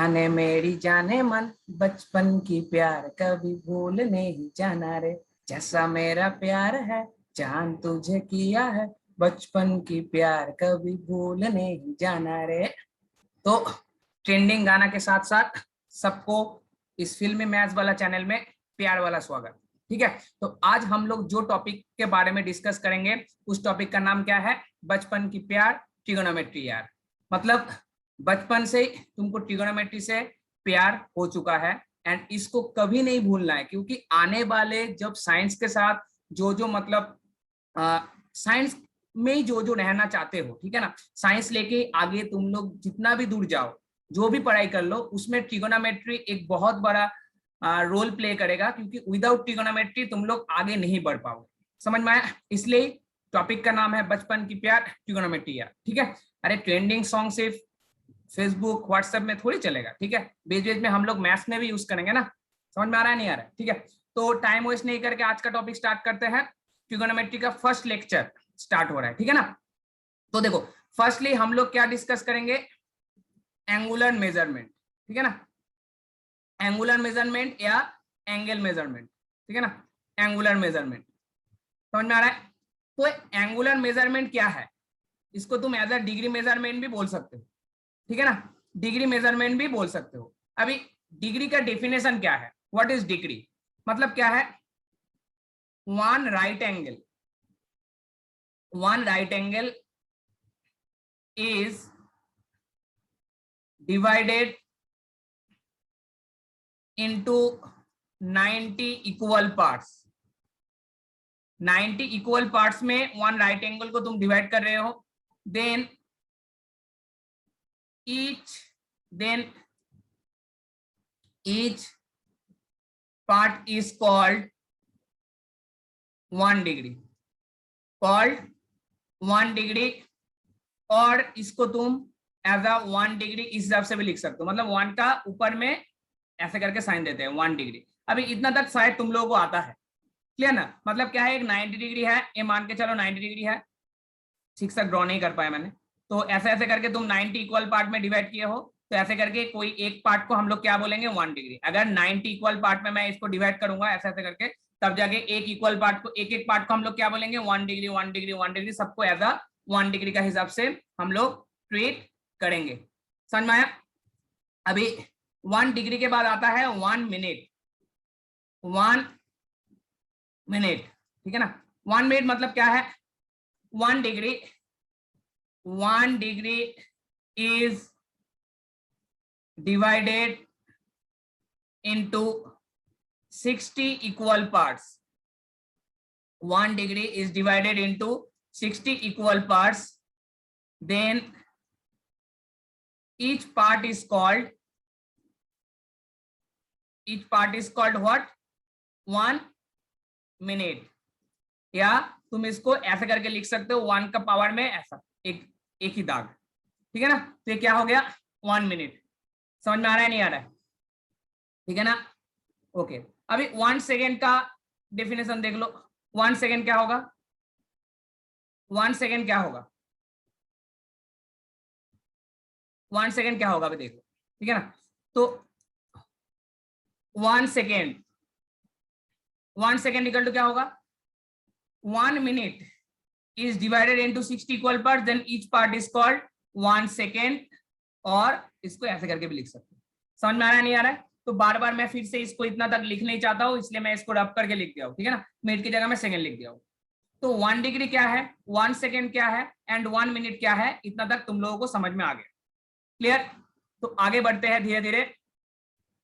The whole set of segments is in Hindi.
जाने मेरी जाने मन, बचपन की प्यार कभी भूल नहीं जाना रे। जैसा मेरा प्यार है जान तुझे किया है, बचपन की प्यार कभी भूल नहीं जाना रे। तो ट्रेंडिंग गाना के साथ साथ सबको इस फिल्मी मैच वाला चैनल में प्यार वाला स्वागत। ठीक है, तो आज हम लोग जो टॉपिक के बारे में डिस्कस करेंगे उस टॉपिक का नाम क्या है? बचपन की प्यार, ट्रिगोनोमेट्री यार। मतलब बचपन से तुमको ट्रिगोनोमेट्री से प्यार हो चुका है एंड इसको कभी नहीं भूलना है, क्योंकि आने वाले जब साइंस के साथ जो मतलब साइंस में ही जो रहना चाहते हो, ठीक है ना, साइंस लेके आगे तुम लोग जितना भी दूर जाओ, जो भी पढ़ाई कर लो, उसमें ट्रिगोनोमेट्री एक बहुत बड़ा रोल प्ले करेगा, क्योंकि विदाउट ट्रिगोनोमेट्री तुम लोग आगे नहीं बढ़ पाओगे। समझ में आया? इसलिए टॉपिक का नाम है बचपन की प्यार, ट्रिगोनोमेट्री यार। ठीक है, अरे ट्रेंडिंग सॉन्ग सिर्फ फेसबुक व्हाट्सएप में थोड़ी चलेगा, ठीक है, बीच बीच में हम लोग मैथ्स में भी यूज करेंगे ना। समझ में आ रहा है नहीं आ रहा है? ठीक है, तो टाइम वेस्ट नहीं करके आज का टॉपिक स्टार्ट करते हैं। ट्रिगोनोमेट्री का फर्स्ट लेक्चर स्टार्ट हो रहा है, ठीक है ना। तो देखो, फर्स्टली हम लोग क्या डिस्कस करेंगे? एंगुलर मेजरमेंट, ठीक है ना, एंगुलर मेजरमेंट या एंगल मेजरमेंट, ठीक है ना, एंगुलर मेजरमेंट। समझ में आ रहा है? तो एंगुलर मेजरमेंट क्या है? इसको तुम एज अ डिग्री मेजरमेंट भी बोल सकते हो, ठीक है ना, डिग्री मेजरमेंट भी बोल सकते हो। अभी डिग्री का डेफिनेशन क्या है? What is degree? मतलब क्या है? One right angle is divided into 90 equal parts. 90 equal parts में वन राइट एंगल को तुम डिवाइड कर रहे हो, then each part is called 1 degree, और इसको तुम एज अ 1 डिग्री इस हिसाब से भी लिख सकते हो। मतलब 1 का ऊपर में ऐसे करके साइन देते हैं 1 डिग्री। अभी इतना तक शायद तुम लोगों को आता है, क्लियर ना। मतलब क्या है, एक 90 डिग्री है, ये मान के चलो 90 डिग्री है, ठीक से ड्रॉ नहीं कर पाया मैंने, तो ऐसे ऐसे करके तुम 90 इक्वल पार्ट में डिवाइड किए हो, तो ऐसे करके कोई एक पार्ट को हम लोग क्या बोलेंगे? 1 डिग्री। अगर 90 इक्वल पार्ट में मैं इसको डिवाइड करूंगा ऐसे ऐसे करके, तब जाके एक इक्वल पार्ट को, एक एक पार्ट को हम लोग क्या बोलेंगे? 1 डिग्री 1 डिग्री 1 डिग्री, सबको एज अ 1 डिग्री का हिसाब से हम लोग ट्रीट करेंगे। समझ में आया? अभी 1 डिग्री के बाद आता है 1 मिनट। 1 मिनट, ठीक है ना। 1 मिनट मतलब क्या है? 1 degree is divided into 60 equal parts. 1 degree is divided into 60 equal parts. Then each part is called what? 1 minute. या तुम इसको ऐसे करके लिख सकते हो 1 का पावर में ऐसा एक ही दाग, ठीक है ना। तो ये क्या हो गया? 1 मिनट। समझ में आ रहा है नहीं आ रहा है? ठीक है ना, ओके। अभी 1 सेकेंड का डेफिनेशन देख लो। 1 सेकेंड क्या होगा? 1 सेकेंड क्या होगा? 1 सेकेंड क्या होगा? अभी देखो, ठीक है ना। तो 1 सेकेंड इक्वल टू क्या होगा? 1 minute is divided into 60 equal parts, then each part is called 1 second, और इसको ऐसे करके भी लिख सकते हो। समझ में आ रहा है नहीं आ रहा है? तो बार बार मैं फिर से इसको इतना तक लिख नहीं चाहता हूँ, इसलिए मैं इसको रब करके लिख दिया हूँ, ठीक है ना। मिनट की जगह मैं सेकंड लिख दिया हूँ। तो 1 डिग्री क्या है, 1 सेकेंड क्या है, एंड 1 मिनट क्या है, इतना तक तुम लोगों को समझ में आ गया, क्लियर। तो आगे बढ़ते हैं धीरे धीरे।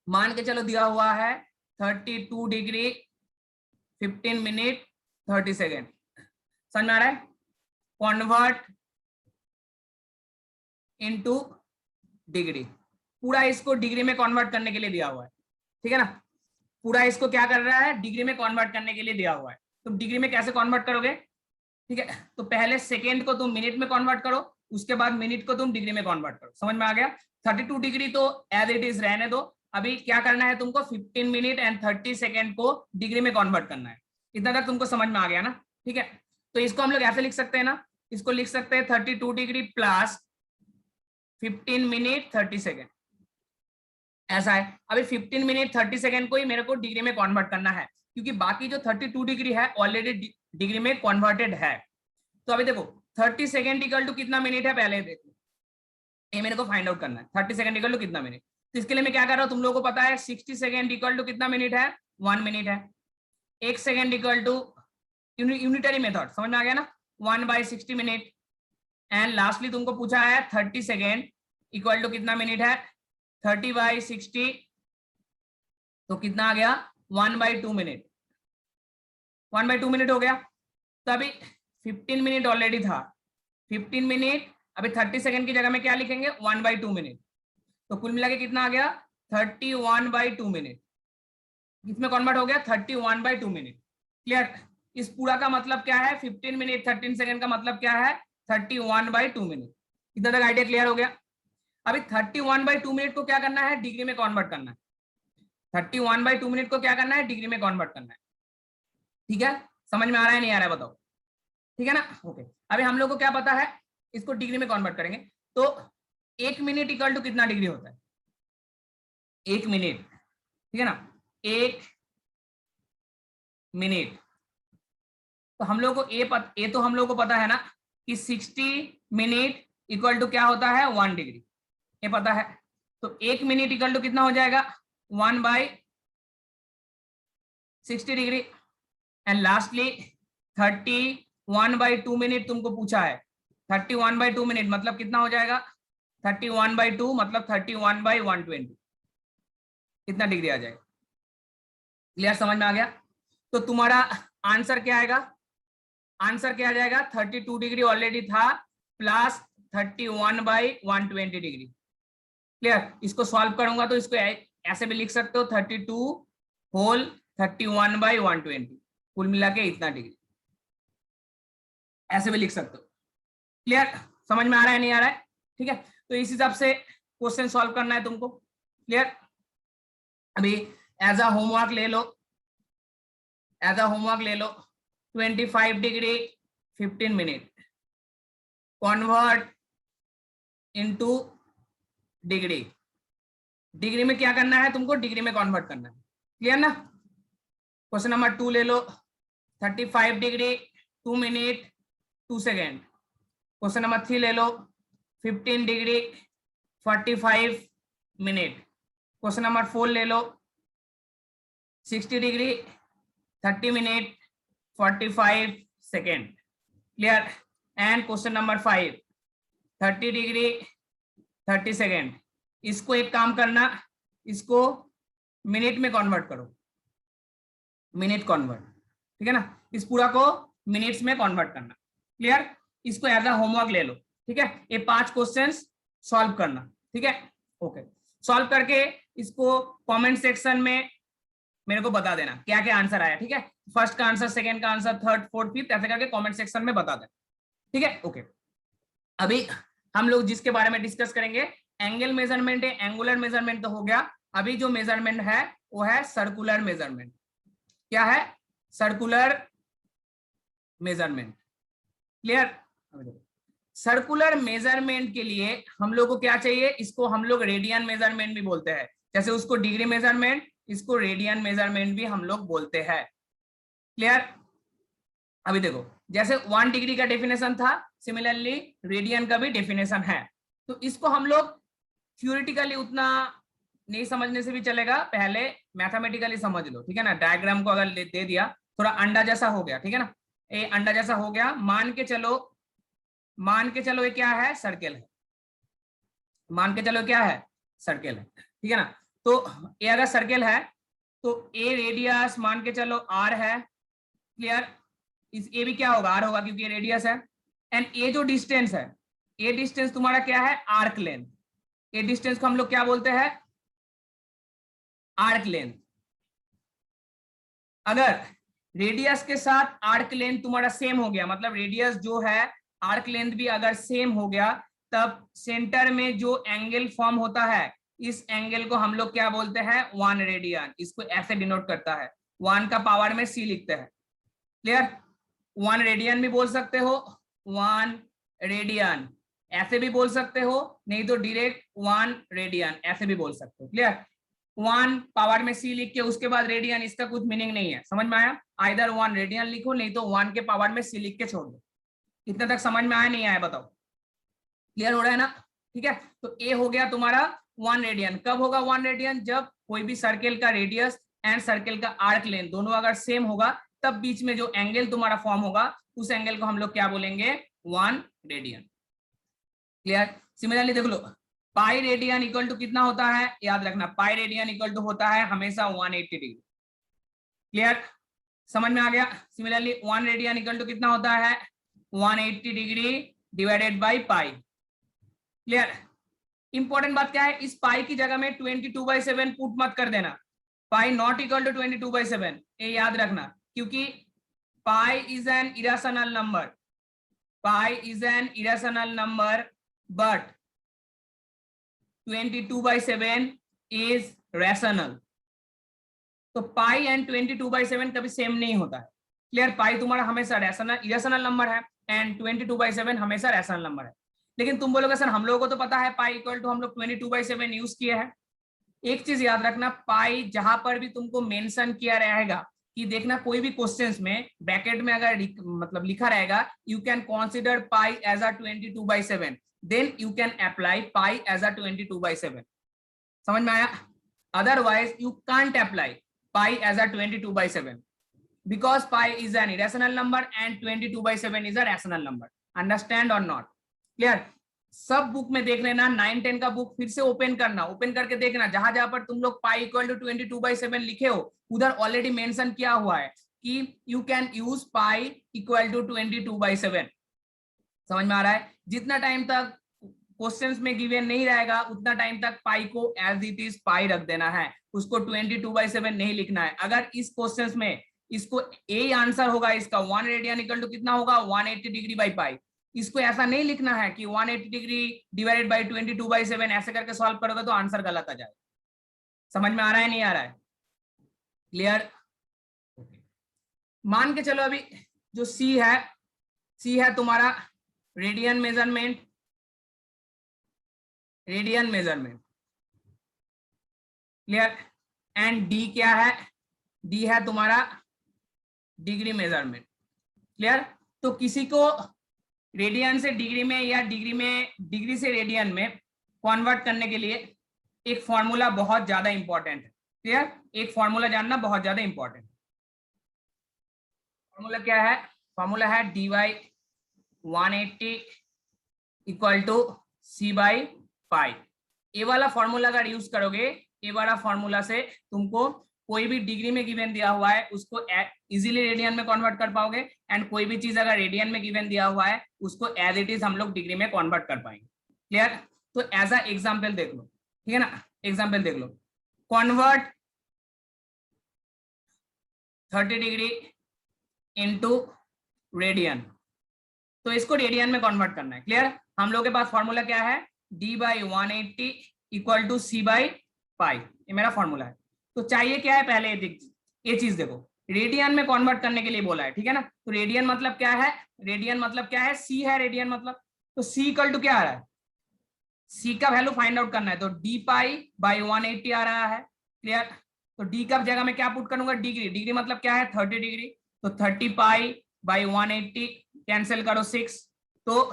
मान के चलो दिया हुआ है 32 डिग्री 15 मिनट 30 सेकेंड। समझ में आ रहा है? कन्वर्ट इनटू डिग्री, पूरा इसको डिग्री में कन्वर्ट करने के लिए दिया हुआ है, ठीक है ना। पूरा इसको क्या कर रहा है? डिग्री में कन्वर्ट करने के लिए दिया हुआ है। तुम डिग्री में कैसे कन्वर्ट करोगे? ठीक है, तो पहले सेकेंड को तुम मिनट में कन्वर्ट करो, उसके बाद मिनट को तुम डिग्री में कन्वर्ट करो। समझ में आ गया? 32 डिग्री तो एज इट इज रहने दो। अभी क्या करना है तुमको? 15 मिनट एंड 30 सेकेंड को डिग्री में कन्वर्ट करना है। इतना तक तुमको समझ में आ गया ना? ठीक है, तो इसको हम लोग ऐसे लिख सकते हैं ना, इसको लिख सकते हैं 32 डिग्री प्लस 15 मिनट 30 सेकेंड, ऐसा है। अभी 15 मिनट 30 सेकंड को ही मेरे को डिग्री में कन्वर्ट करना है, क्योंकि बाकी जो 32 डिग्री है ऑलरेडी डिग्री में कन्वर्टेड है। तो अभी देखो 30 सेकंड इक्वल टू कितना मिनट है, पहले देखो ये मेरे को फाइंड आउट करना है। 30 सेकंड इक्वल टू कितना मिनट, तो इसके लिए मैं क्या कर रहा हूँ, तुम लोगों को पता है 60 सेकंड इक्वल टू कितना मिनट है, 1 मिनट है। 1 second equal to unitary method, समझ में आ गया ना, 1/60 मिनट। एंड लास्टली तुमको पूछा है 30 सेकेंड इक्वल टू कितना मिनट है, 30/60, तो कितना आ गया 1/2 मिनट, 1/2 मिनट हो गया। तो अभी 15 मिनट ऑलरेडी था, 15 मिनट, अभी 30 सेकेंड की जगह में क्या लिखेंगे 1/2 मिनट, तो कुल मिला के कितना आ गया 31/2 मिनट, किसमें कन्वर्ट हो गया 31/2 मिनट। क्लियर, इस पूरा का मतलब क्या है, 15 मिनट 13 सेकेंड का मतलब क्या है 31/2 मिनट। इतना तक आइडिया क्लियर हो गया। अभी 31/2 मिनट को क्या करना है, डिग्री में कन्वर्ट करना है। 31/2 मिनट को क्या करना है, डिग्री में कन्वर्ट करना है। ठीक है, समझ में आ रहा है नहीं आ रहा है बताओ, ठीक है ना। ओके, अभी हम लोग को क्या पता है, इसको डिग्री में कन्वर्ट करेंगे। तो 1 मिनट इक्वल टू कितना डिग्री होता है, 1 मिनट, ठीक है ना, 1 मिनट। तो हम लोग को ये तो हम लोग को पता है ना कि 60 मिनट इक्वल टू क्या होता है 1 डिग्री, ये पता है। तो 1 मिनट इक्वल टू कितना हो जाएगा 1/60 डिग्री। एंड लास्टली 31/2 मिनट तुमको पूछा है, 31/2 मिनट मतलब कितना हो जाएगा 31/2 मतलब 31/120, कितना डिग्री आ जाएगा। क्लियर, समझ में आ गया। तो तुम्हारा आंसर क्या आएगा, आंसर क्या आ जाएगा 32 डिग्री ऑलरेडी था प्लस 31/120 डिग्री। क्लियर, इसको सॉल्व करूंगा तो इसको ऐसे भी लिख सकते हो 32 होल 31/120, कुल मिला के इतना डिग्री, ऐसे भी लिख सकते हो। क्लियर, समझ में आ रहा है नहीं आ रहा है, ठीक है। तो इस हिसाब से क्वेश्चन सॉल्व करना है तुमको। क्लियर, अभी एज अ होमवर्क ले लो, एज अ होमवर्क ले लो 25 degree 15 minute convert into degree, degree में क्या करना है तुमको, डिग्री में कन्वर्ट करना है। क्लियर ना। क्वेश्चन नंबर 2 ले लो, 35 degree 2 minute 2 second. Question number 3 ले लो, 15 डिग्री 45 मिनट। क्वेश्चन नंबर 4 ले लो, 60 degree 30 minute 45 second. Clear, and question number 5 30 degree 30 second. इसको एक काम करना, इसको मिनट में कन्वर्ट करो, मिनट कन्वर्ट, ठीक है ना, इस पूरा को मिनट्स में कन्वर्ट करना। क्लियर, इसको एज अ होमवर्क ले लो, ठीक है। ये 5 क्वेश्चंस सॉल्व करना, ठीक है। ओके, सॉल्व करके इसको कमेंट सेक्शन में मेरे को बता देना क्या क्या आंसर आया, ठीक है। फर्स्ट का आंसर, सेकंड का आंसर, थर्ड फोर्थ फिफ्थ ऐसे करके कमेंट सेक्शन में बता देना, ठीक है। ओके, अभी हम लोग जिसके बारे में डिस्कस करेंगे एंगल मेजरमेंट है, एंगुलर मेजरमेंट तो हो गया। अभी जो मेजरमेंट है वो है सर्कुलर मेजरमेंट। क्या है, circular measurement. Clear, circular measurement के लिए हम लोग को क्या चाहिए, इसको हम लोग रेडियन मेजरमेंट भी बोलते हैं, जैसे उसको डिग्री मेजरमेंट, इसको रेडियन मेजरमेंट भी हम लोग बोलते हैं। क्लियर, अभी देखो जैसे 1 डिग्री का डेफिनेशन था, सिमिलरली रेडियन का भी डेफिनेशन है। तो इसको हम लोग थ्योरेटिकली उतना नहीं समझने से भी चलेगा, पहले मैथमेटिकली समझ लो, ठीक है ना। डायग्राम को अगर दे दिया, थोड़ा अंडा जैसा हो गया, ठीक है ना, ये अंडा जैसा हो गया, मान के चलो ये क्या है, सर्कल है, मान के चलो क्या है, सर्कल है, ठीक है ना। तो ये अगर सर्कल है तो ए रेडियस मान के चलो आर है। क्लियर, इस ए भी क्या होगा, आर होगा क्योंकि ये रेडियस है। एंड ये जो डिस्टेंस है, ये डिस्टेंस तुम्हारा क्या है, आर्क लेंथ। ये डिस्टेंस को हम लोग क्या बोलते हैं, आर्क लेंथ। अगर रेडियस के साथ आर्क लेंथ तुम्हारा सेम हो गया, मतलब रेडियस जो है आर्क लेंथ भी अगर सेम हो गया, तब सेंटर में जो एंगल फॉर्म होता है, इस एंगल को हम लोग क्या बोलते हैं, 1 रेडियन। इसको ऐसे डिनोट करता है, 1 का पावर में c लिखते हैं। क्लियर, 1 रेडियन भी बोल सकते हो, 1 रेडियन ऐसे भी बोल सकते हो, नहीं तो डायरेक्ट 1 रेडियन ऐसे भी बोल सकते हो। क्लियर? 1 पावर में सी लिख के उसके बाद रेडियन, इसका कुछ मीनिंग नहीं है। समझ में आया? आइदर 1 रेडियन लिखो, नहीं तो 1 के पावर में सी लिख के छोड़ दो। इतना तक समझ में आया नहीं आया बताओ? क्लियर हो रहा है ना? ठीक है, तो ए हो गया तुम्हारा 1 रेडियन। कब होगा 1 रेडियन? जब कोई भी सर्किल का रेडियस एंड सर्किल का आर्क लेंथ दोनों अगर सेम होगा, तब बीच में जो एंगल तुम्हारा फॉर्म होगा उस एंगल को हम लोग क्या बोलेंगे? 1 रेडियन। क्लियर? सिमिलरली देख लो, पाई रेडियन इक्वल टू कितना होता है? याद रखना, पाई रेडियन इक्वल टू होता है हमेशा 180 डिग्री। क्लियर? समझ में आ गया? सिमिलरली 1 रेडियन इक्वल टू कितना होता है? 180 degree divided by pi. Clear? Important बात क्या है, इस पाई की जगह में 22/7 पुट मत कर देना। पाई नॉट इक्वल टू 22/7, ये याद रखना, क्योंकि pi is an irrational number. Pi is an irrational number but 22/7 is rational. तो पाई एंड 22/7 कभी सेम नहीं होता है। क्लियर? पाई तुम्हारा हमेशा इरेशनल नंबर है एंड 22/7 हमेशा रैशनल नंबर है। लेकिन तुम बोलोगे सर हम लोगों को तो पता है पाई इक्वल टू हम लोग 22/7 यूज किए हैं। एक चीज याद रखना, पाई जहां पर भी तुमको मेंशन किया रहेगा कि देखना कोई भी क्वेश्चंस में ब्रैकेट में अगर मतलब लिखा रहेगा you can consider pi as a 22/7, then you can apply pi as a 22/7। समझ में आया? Otherwise you can't apply pi as a 22/7 because pi is an irrational number and 22/7 is a rational number. Understand or not? Clear? सब बुक में देख लेना, 9-10 का बुक फिर से ओपन करना, ओपन करके देखना जहां जहां पर तुम लोग पाई इक्वल टू 22/7 लिखे हो उधर ऑलरेडी मेंशन किया हुआ है कि you can use pi equal to 22/7। समझ में आ रहा है? जितना टाइम तक क्वेश्चंस में गिवन नहीं रहेगा उतना टाइम तक पाई को एज इट इज पाई रख देना है, उसको 22/7 नहीं लिखना है। अगर इस क्वेश्चंस में इसको ए आंसर होगा इसका 1 रेडियन इक्वल टू कितना होगा? 180 डिग्री बाई पाई। इसको ऐसा नहीं लिखना है कि 180 डिग्री डिवाइडेड बाई 22/7, ऐसे करके सॉल्व करोगे तो आंसर गलत आ जाएगा। समझ में आ रहा है नहीं आ रहा है? क्लियर? मान के चलो अभी जो सी है तुम्हारा radian measurement, clear? And D क्या है? डी है तुम्हारा डिग्री मेजरमेंट। क्लियर? तो किसी को रेडियन से डिग्री में या डिग्री से रेडियन में कन्वर्ट करने के लिए एक फॉर्मूला बहुत ज्यादा इंपॉर्टेंट है। क्लियर? एक फॉर्मूला जानना बहुत ज्यादा इंपॉर्टेंट। फॉर्मूला क्या है? फॉर्मूला है dy 180 equal to c by pi. ये वाला फॉर्मूला अगर यूज करोगे, ये वाला फॉर्मूला से तुमको कोई भी डिग्री में गिवन दिया हुआ है उसको इजीली रेडियन में कन्वर्ट कर पाओगे, एंड कोई भी चीज अगर रेडियन में गिवन दिया हुआ है उसको एज इट इज हम लोग डिग्री में कन्वर्ट कर पाएंगे। क्लियर? तो एज अ एग्जांपल देख लो, ठीक है ना? एग्जांपल देख लो, कन्वर्ट 30 डिग्री इनटू रेडियन। तो इसको रेडियन में कन्वर्ट करना है। क्लियर? हम लोग के पास फॉर्मूला क्या है? d by 180 equal to c by pi. ये मेरा फॉर्मूला है। तो चाहिए क्या है? पहले ये चीज देखो, रेडियन में कन्वर्ट करने के लिए बोला है, ठीक है ना? तो रेडियन मतलब क्या है? रेडियन मतलब क्या है? c है रेडियन मतलब। तो c इक्वल टू क्या आ रहा है? c का वैल्यू फाइंड आउट करना है, तो d पाई बाई 180 आ रहा है। क्लियर? तो d का जगह में क्या पुट करूंगा? डिग्री मतलब क्या है? 30 डिग्री। तो 30 पाई बाई 180 कैंसिल करो 6, तो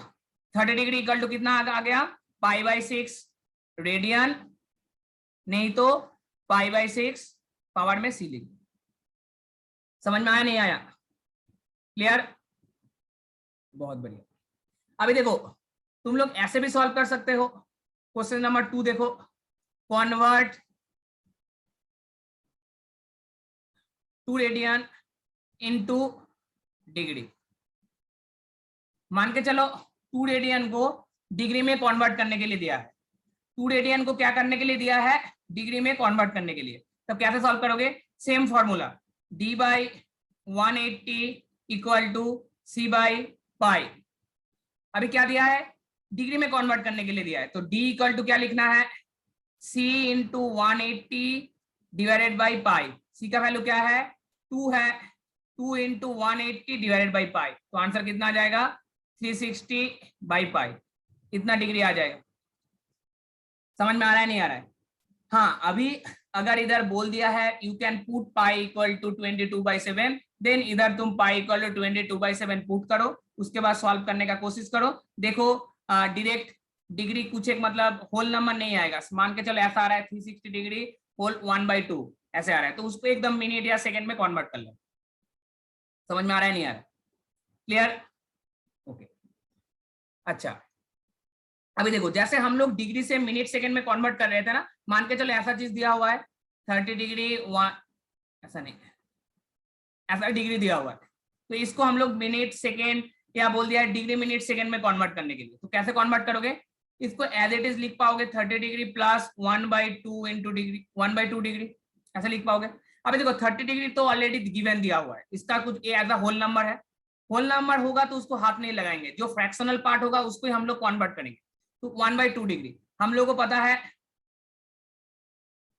30 डिग्री इक्वल टू कितना आ गया? पाई बाई 6 रेडियन, नहीं तो पाई बाई 6 पावर में सी लिख। समझ में आया नहीं आया? क्लियर? बहुत बढ़िया। अभी देखो तुम लोग ऐसे भी सॉल्व कर सकते हो। क्वेश्चन नंबर 2 देखो, कन्वर्ट 2 रेडियन इनटू डिग्री। मान के चलो 2 रेडियन को डिग्री में कन्वर्ट करने के लिए दिया है। 2 रेडियन को क्या करने के लिए दिया है? डिग्री में कन्वर्ट करने के लिए। तब कैसे सॉल्व करोगे? Same formula, d by 180 equal to c by pi. अभी क्या दिया है? डिग्री में कन्वर्ट करने के लिए दिया है, तो d इक्वल टू क्या लिखना है? c into 180 divided by pi. c का वैल्यू क्या है? 2 है। 2 इंटू 180 डिवाइडेड बाई पाई, तो आंसर कितना आ जाएगा? 360 बाई पाई। इतना डिग्री आ जाएगा। समझ में आ रहा है नहीं आ रहा है? हाँ, अभी अगर इधर बोल दिया है you can put pi equal to 22/7, then इधर तुम पाई इक्वल टू 22/7 पुट करो, उसके बाद सॉल्व करने का कोशिश करो। देखो डायरेक्ट डिग्री कुछ एक मतलब होल नंबर नहीं आएगा, मान के चलो ऐसा आ रहा है 360 डिग्री होल 1/2 ऐसे आ रहा है, तो उसको एकदम मिनट या सेकंड में कन्वर्ट कर लो। समझ में आ रहा है नहीं आ रहा? क्लियर? ओके। अच्छा, अभी देखो जैसे हम लोग डिग्री से मिनट सेकंड में कन्वर्ट कर रहे थे ना, मान के चलो ऐसा चीज दिया हुआ है 30 डिग्री ऐसा नहीं, ऐसा डिग्री दिया हुआ है, तो इसको हम लोग मिनट सेकंड या बोल दिया है डिग्री मिनट सेकंड में कन्वर्ट करने के लिए, तो कैसे कन्वर्ट करोगे? इसको एज इट इज लिख पाओगे 30 degree plus 1/2 into degree 1/2 degree ऐसा लिख पाओगे। अभी देखो 30 डिग्री तो ऑलरेडी गिवन दिया हुआ है, इसका कुछ एज अ होल नंबर है, होल नंबर होगा तो उसको हाथ नहीं लगाएंगे, जो फ्रैक्शनल पार्ट होगा उसको ही हम लोग कन्वर्ट करेंगे। तो 1/2 डिग्री हम लोगों को पता है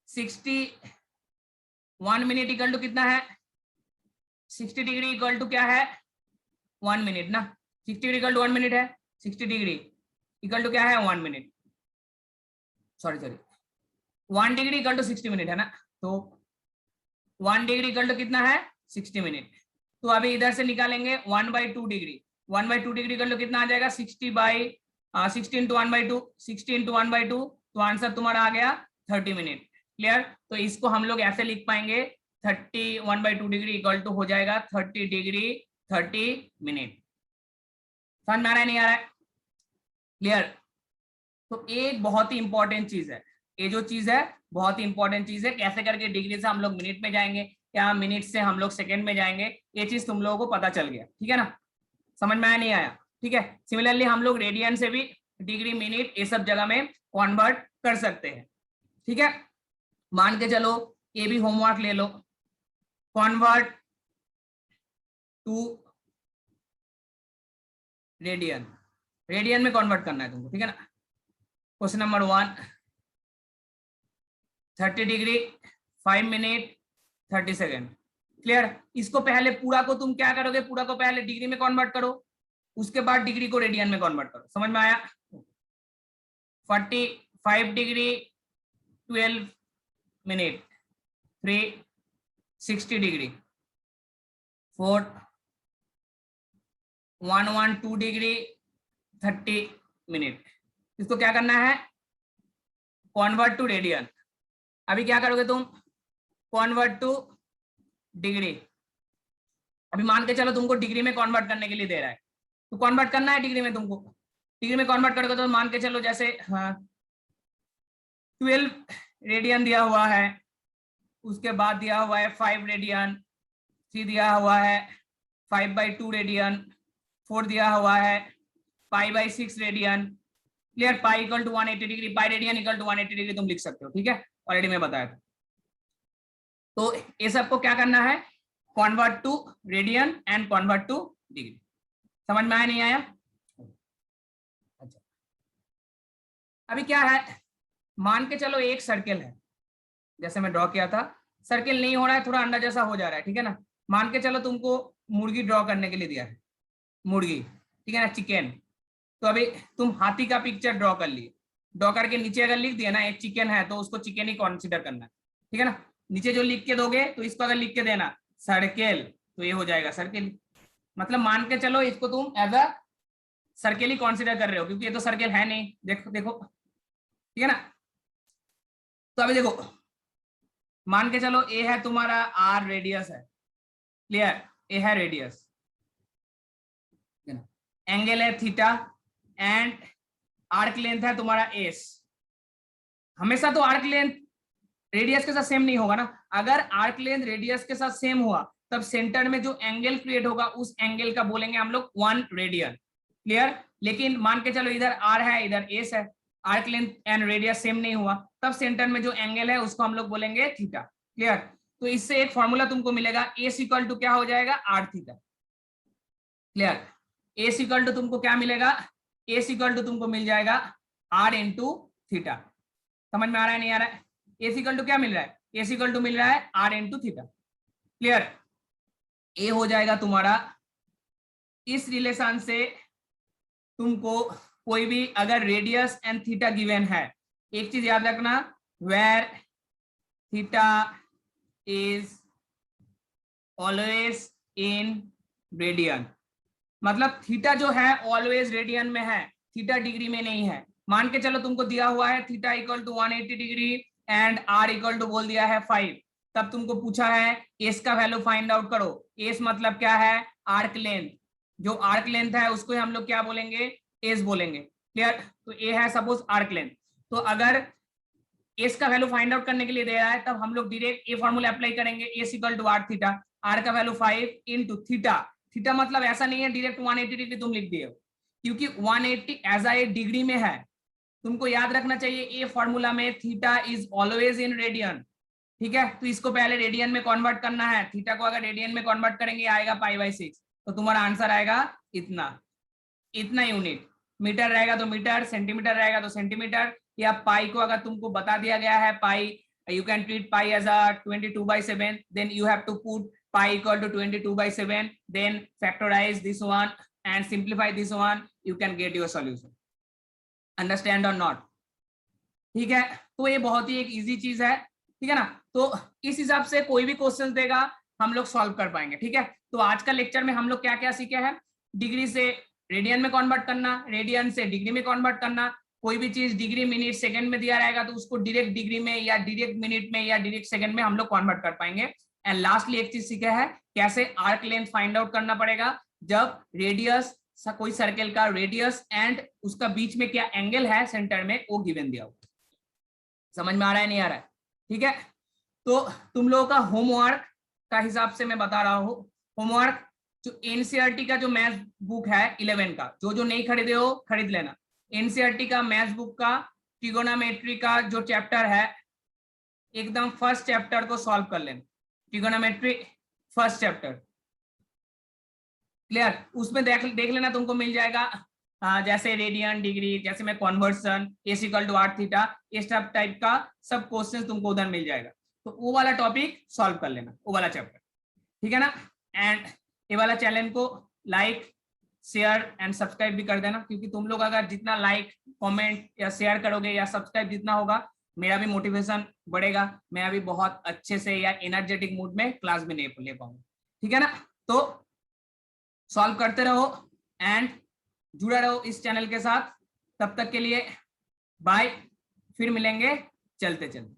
61 मिनट इक्वल टू कितना है? 60 डिग्री इक्वल टू क्या है? 1 मिनट ना, 60 डिग्री इक्वल टू 1 मिनट है, 60 डिग्री इक्वल टू क्या है? 1 minute, sorry 1 degree equal to 60 minute है ना, तो 1 डिग्री इक्वल टू कितना है? 60 मिनट। तो अभी इधर से निकालेंगे 1/2 डिग्री, 1/2 डिग्री इक्वल टू कितना आ जाएगा? 60 इंटू 1/2, 60 इंटू 1/2, तो आंसर तुम्हारा आ गया 30 मिनट। क्लियर? तो इसको हम लोग ऐसे लिख पाएंगे 1/2 डिग्री इक्वल टू हो जाएगा 30 डिग्री 30 मिनट। समझ में आ रहा है नहीं आ रहा है? क्लियर? तो एक बहुत ही इंपॉर्टेंट चीज है, ये जो चीज है बहुत ही इंपॉर्टेंट चीज है, कैसे करके डिग्री से हम लोग मिनट में जाएंगे या मिनट से हम लोग सेकंड में जाएंगे, ये चीज तुम लोगों को पता चल गया, ठीक है ना? समझ में आया नहीं आया? ठीक है। सिमिलरली हम लोग रेडियन से भी डिग्री मिनट ये सब जगह में कन्वर्ट कर सकते हैं, ठीक है? मान के चलो ये भी होमवर्क ले लो, कन्वर्ट टू रेडियन, रेडियन में कन्वर्ट करना है तुमको, ठीक है ना? Question number 1, 30 degree 5 minute 30 second. Clear? इसको पहले पूरा को तुम क्या करोगे? पूरा को पहले डिग्री में कन्वर्ट करो, उसके बाद डिग्री को रेडियन में कन्वर्ट करो। समझ में आया? 45 degree 12 minute 360 degree 112 degree 30 minute. इसको क्या करना है? Convert to radian. अभी क्या करोगे तुम? Convert to degree. अभी मान के चलो तुमको डिग्री में कन्वर्ट करने के लिए दे रहा है, तो कन्वर्ट करना है डिग्री में तुमको, डिग्री में कन्वर्ट करोगे तो मान के चलो जैसे 12 रेडियन दिया हुआ है, उसके बाद दिया हुआ है 5 रेडियन, 3 दिया हुआ है 5/2 रेडियन, 4 दिया हुआ है π/6 radian. Clear? Pi equal to 180 degree, pi radian equal to 180 degree तुम लिख सकते हो, ठीक है? ऑलरेडी मैं बताया था। तो ये सबको क्या करना है? Convert to radian and convert to degree. समझ में आया नहीं आया? अच्छा, अभी क्या है, मान के चलो एक सर्किल है, जैसे मैं ड्रॉ किया था, सर्किल नहीं हो रहा है, थोड़ा अंडा जैसा हो जा रहा है, ठीक है ना? मान के चलो तुमको मुर्गी ड्रॉ करने के लिए दिया है, मुर्गी, ठीक है ना, चिकन। तो अभी तुम हाथी का पिक्चर ड्रॉ कर लिए, ड्रॉ करके नीचे अगर लिख दिया ना एक चिकन है, तो उसको चिकन ही कंसीडर करना है, ठीक है ना? नीचे जो लिख के दोगे तो इसको अगर लिख के देना सर्किल, तो ये हो जाएगा सर्किल। मतलब मान के चलो इसको तुम एज अ सर्किल ही कंसीडर कर रहे हो, क्योंकि ये तो सर्किल है नहीं, देखो देखो, ठीक है ना? तो अभी देखो मान के चलो ए है तुम्हारा आर रेडियस है, क्लियर? ए है रेडियस, एंगल है थीटा एंड आर्क लेंथ है तुम्हारा एस। हमेशा तो आर्क लेंथ रेडियस के साथ सेम नहीं होगा ना, अगर आर्क लेंथ रेडियस के साथ सेम हुआ तब सेंटर में जो एंगल क्रिएट होगा उस एंगल का बोलेंगे हम लोग 1 रेडियन। क्लियर? लेकिन मान के चलो इधर आर है इधर एस है, arc length and radius same नहीं हुआ, तब सेंटर में जो एंगल है उसको हम लोग बोलेंगे थीटा। क्लियर? तो इससे एक फॉर्मूला तुमको मिलेगा, एस इक्वल टू क्या हो जाएगा? R theta. Clear? S equal to तुमको क्या मिलेगा? एस इक्वल टू तुमको मिल जाएगा आर इंटू थीटा। समझ में आ रहा है नहीं आ रहा है? एस इक्वल टू क्या मिल रहा है? एस इक्वल टू मिल रहा है आर इंटू थीटा। क्लियर? ए हो जाएगा तुम्हारा, इस रिलेशन से तुमको कोई भी अगर रेडियस एंड थीटा गिवन है, एक चीज याद रखना, where theta is always in radian, मतलब थीटा जो है ऑलवेज रेडियन में है, थीटा डिग्री में नहीं है। मान के चलो तुमको दिया हुआ है theta equal to 180 degree and r equal to बोल दिया है 5, तब तुमको पूछा है एस का वैल्यू फाइंड आउट करो। एस मतलब क्या है, आर्क लेंथ, जो आर्क लेंथ है उसको हम लोग क्या बोलेंगे, एस बोलेंगे। क्लियर, तो ए है सपोज आर्क लेंथ, तो अगर एस का वैल्यू फाइंड आउट करने के लिए दे रहा है तब हम लोग डायरेक्ट ए फॉर्मूला अप्लाई करेंगे, s equal to r theta, r का वैल्यू 5 इंटू थीटा। थीटा मतलब ऐसा नहीं है डायरेक्ट 180 डिग्री तुम लिख दिए हो, क्योंकि 180 एज ए डिग्री में है। तुमको याद रखना चाहिए ए फॉर्मूला में theta is always in radian, ठीक है। तो इसको पहले रेडियन में कन्वर्ट करना है, थीटा को अगर रेडियन में कन्वर्ट करेंगे आएगा π/6, तो तुम्हारा आंसर आएगा इतना, इतना यूनिट। मीटर रहेगा तो मीटर, सेंटीमीटर रहेगा तो सेंटीमीटर, या पाई को अगर तुमको बता दिया गया है पाई, you can treat pi as a 22/7, then you have to put pi equal to 22/7, then factorize this one and simplify this one, you can get your solution. Understand or not? ठीक है, तो ये बहुत ही एक इजी चीज है, ठीक है ना। तो इस हिसाब से कोई भी क्वेश्चन देगा हम लोग सॉल्व कर पाएंगे, ठीक है। तो आज का लेक्चर में हम लोग क्या क्या सीखे हैं, डिग्री से रेडियन में कन्वर्ट करना, रेडियन से डिग्री में कन्वर्ट करना, कोई भी चीज डिग्री मिनट सेकंड में दिया रहेगा तो उसको डायरेक्ट डिग्री में या डायरेक्ट मिनट में या डायरेक्ट सेकंड में हम लोग कन्वर्ट कर पाएंगे। एंड लास्टली एक चीज सीखा है कैसे आर्क लेंथ फाइंड आउट करना पड़ेगा, जब रेडियस कोई सर्कल का रेडियस एंड उसका बीच में क्या एंगल है सेंटर में वो गिवन दिया हो। समझ में आ रहा है नहीं आ रहा है, ठीक है। तो तुम लोगों का होमवर्क का हिसाब से मैं बता रहा हूँ, होमवर्क जो एनसीईआरटी का जो मैथ बुक है 11 का, जो नहीं खरीदे हो खरीद लेना। एनसीईआरटी का मैथ्स बुक का ट्रिगोनोमेट्री का जो चैप्टर है एकदम फर्स्ट चैप्टर को सॉल्व कर लेना, ट्रिगोनोमेट्री फर्स्ट चैप्टर, क्लियर। उसमें देख लेना, तुमको मिल जाएगा जैसे रेडियन, डिग्री, जैसे मैं conversion, s equal to r theta, इस टाइप का सब क्वेश्चन तुमको उधर मिल जाएगा। तो वो वाला टॉपिक सॉल्व कर लेना, वो वाला चैप्टर, ठीक है ना। एंड ये वाला चैनल को लाइक, शेयर एंड सब्सक्राइब भी कर देना, क्योंकि तुम लोग अगर जितना लाइक, कमेंट या शेयर करोगे या सब्सक्राइब जितना होगा मेरा भी मोटिवेशन बढ़ेगा, मैं अभी बहुत अच्छे से या एनर्जेटिक मूड में क्लास भी नहीं ले पाऊंगा, ठीक है ना। तो सॉल्व करते रहो एंड जुड़ा रहो इस चैनल के साथ। तब तक के लिए बाय, फिर मिलेंगे चलते चलते।